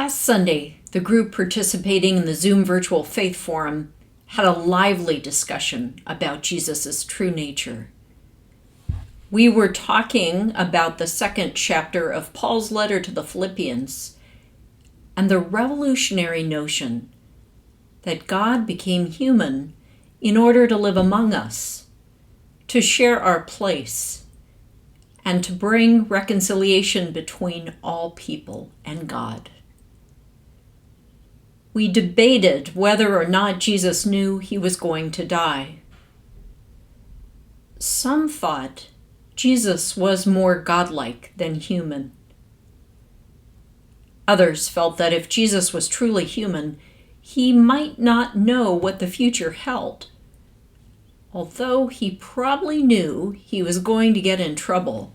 Last Sunday, the group participating in the Zoom Virtual Faith Forum had a lively discussion about Jesus' true nature. We were talking about the second chapter of Paul's letter to the Philippians and the revolutionary notion that God became human in order to live among us, to share our place, and to bring reconciliation between all people and God. We debated whether or not Jesus knew he was going to die. Some thought Jesus was more godlike than human. Others felt that if Jesus was truly human, he might not know what the future held, although he probably knew he was going to get in trouble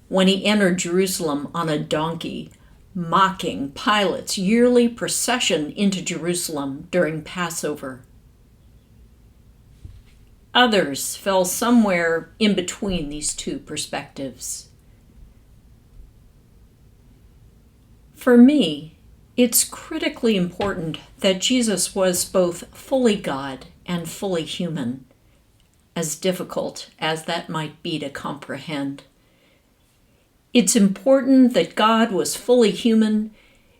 when he entered Jerusalem on a donkey, mocking Pilate's yearly procession into Jerusalem during Passover. Others fell somewhere in between these two perspectives. For me, it's critically important that Jesus was both fully God and fully human, as difficult as that might be to comprehend. It's important that God was fully human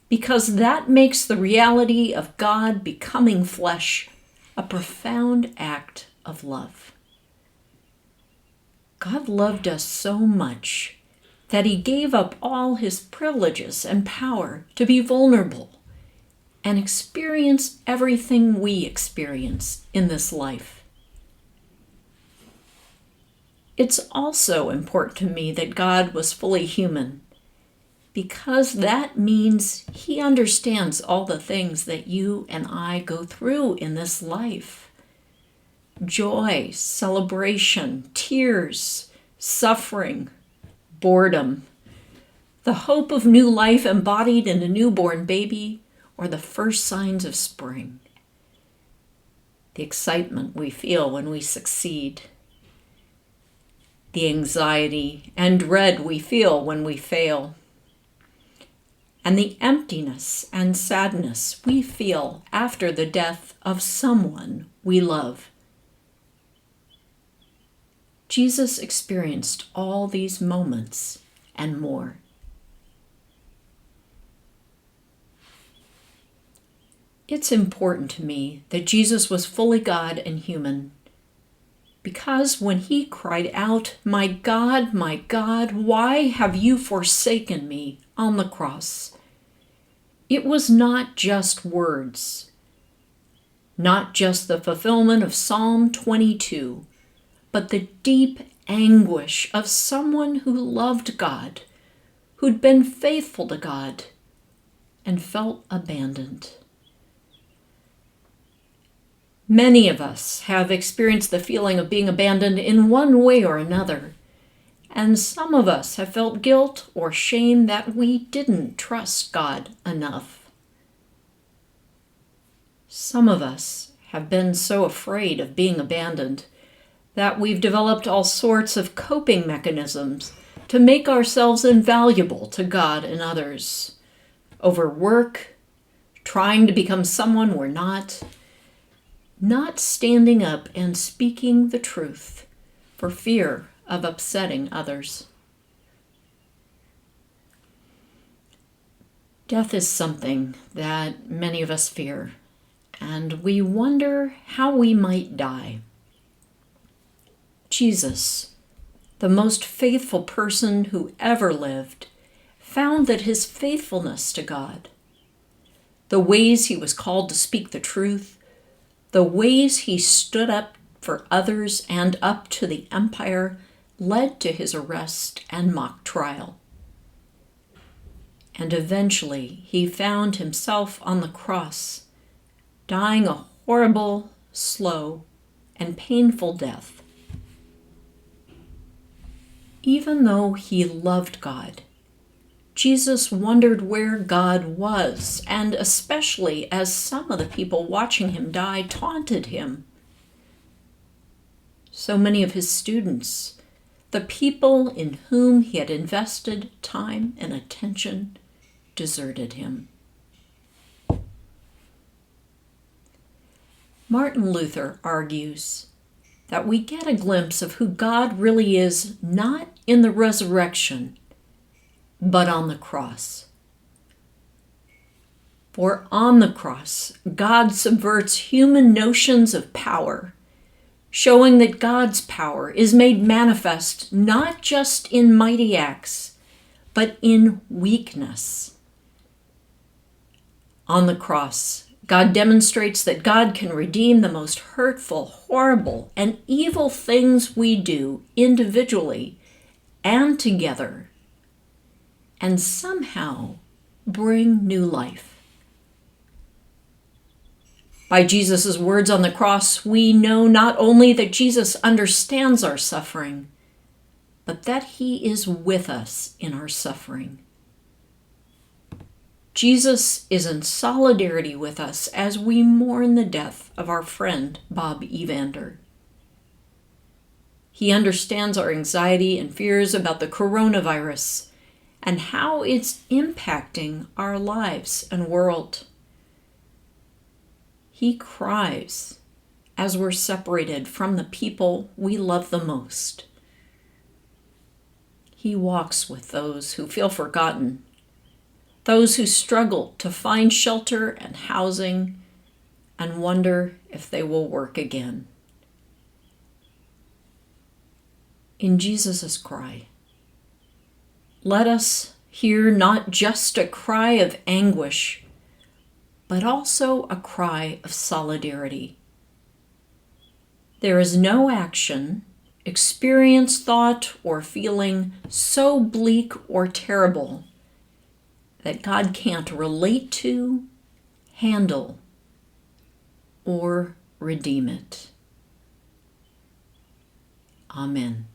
because that makes the reality of God becoming flesh a profound act of love. God loved us so much that he gave up all his privileges and power to be vulnerable and experience everything we experience in this life. It's also important to me that God was fully human because that means he understands all the things that you and I go through in this life. Joy, celebration, tears, suffering, boredom, the hope of new life embodied in a newborn baby, or the first signs of spring. The excitement we feel when we succeed. The anxiety and dread we feel when we fail. And the emptiness and sadness we feel after the death of someone we love. Jesus experienced all these moments and more. It's important to me that Jesus was fully God and human, because when he cried out, my God, why have you forsaken me?" on the cross, it was not just words, not just the fulfillment of Psalm 22, but the deep anguish of someone who loved God, who'd been faithful to God, and felt abandoned. Many of us have experienced the feeling of being abandoned in one way or another, and some of us have felt guilt or shame that we didn't trust God enough. Some of us have been so afraid of being abandoned that we've developed all sorts of coping mechanisms to make ourselves invaluable to God and others. Overwork, trying to become someone we're not standing up and speaking the truth for fear of upsetting others. Death is something that many of us fear, and we wonder how we might die. Jesus, the most faithful person who ever lived, found that his faithfulness to God, the ways he was called to speak the truth, the ways he stood up for others and up to the empire, led to his arrest and mock trial. And eventually he found himself on the cross, dying a horrible, slow, and painful death. Even though he loved God, Jesus wondered where God was, and especially as some of the people watching him die taunted him. So many of his students, the people in whom he had invested time and attention, deserted him. Martin Luther argues that we get a glimpse of who God really is not in the resurrection, but on the cross. For on the cross, God subverts human notions of power, showing that God's power is made manifest not just in mighty acts, but in weakness. On the cross, God demonstrates that God can redeem the most hurtful, horrible, and evil things we do individually and together, and somehow bring new life. By Jesus' words on the cross, we know not only that Jesus understands our suffering, but that he is with us in our suffering. Jesus is in solidarity with us as we mourn the death of our friend Bob Evander. He understands our anxiety and fears about the coronavirus and how it's impacting our lives and world. He cries as we're separated from the people we love the most. He walks with those who feel forgotten, those who struggle to find shelter and housing and wonder if they will work again. In Jesus' cry, let us hear not just a cry of anguish, but also a cry of solidarity. There is no action, experience, thought, or feeling so bleak or terrible that God can't relate to, handle, or redeem it. Amen.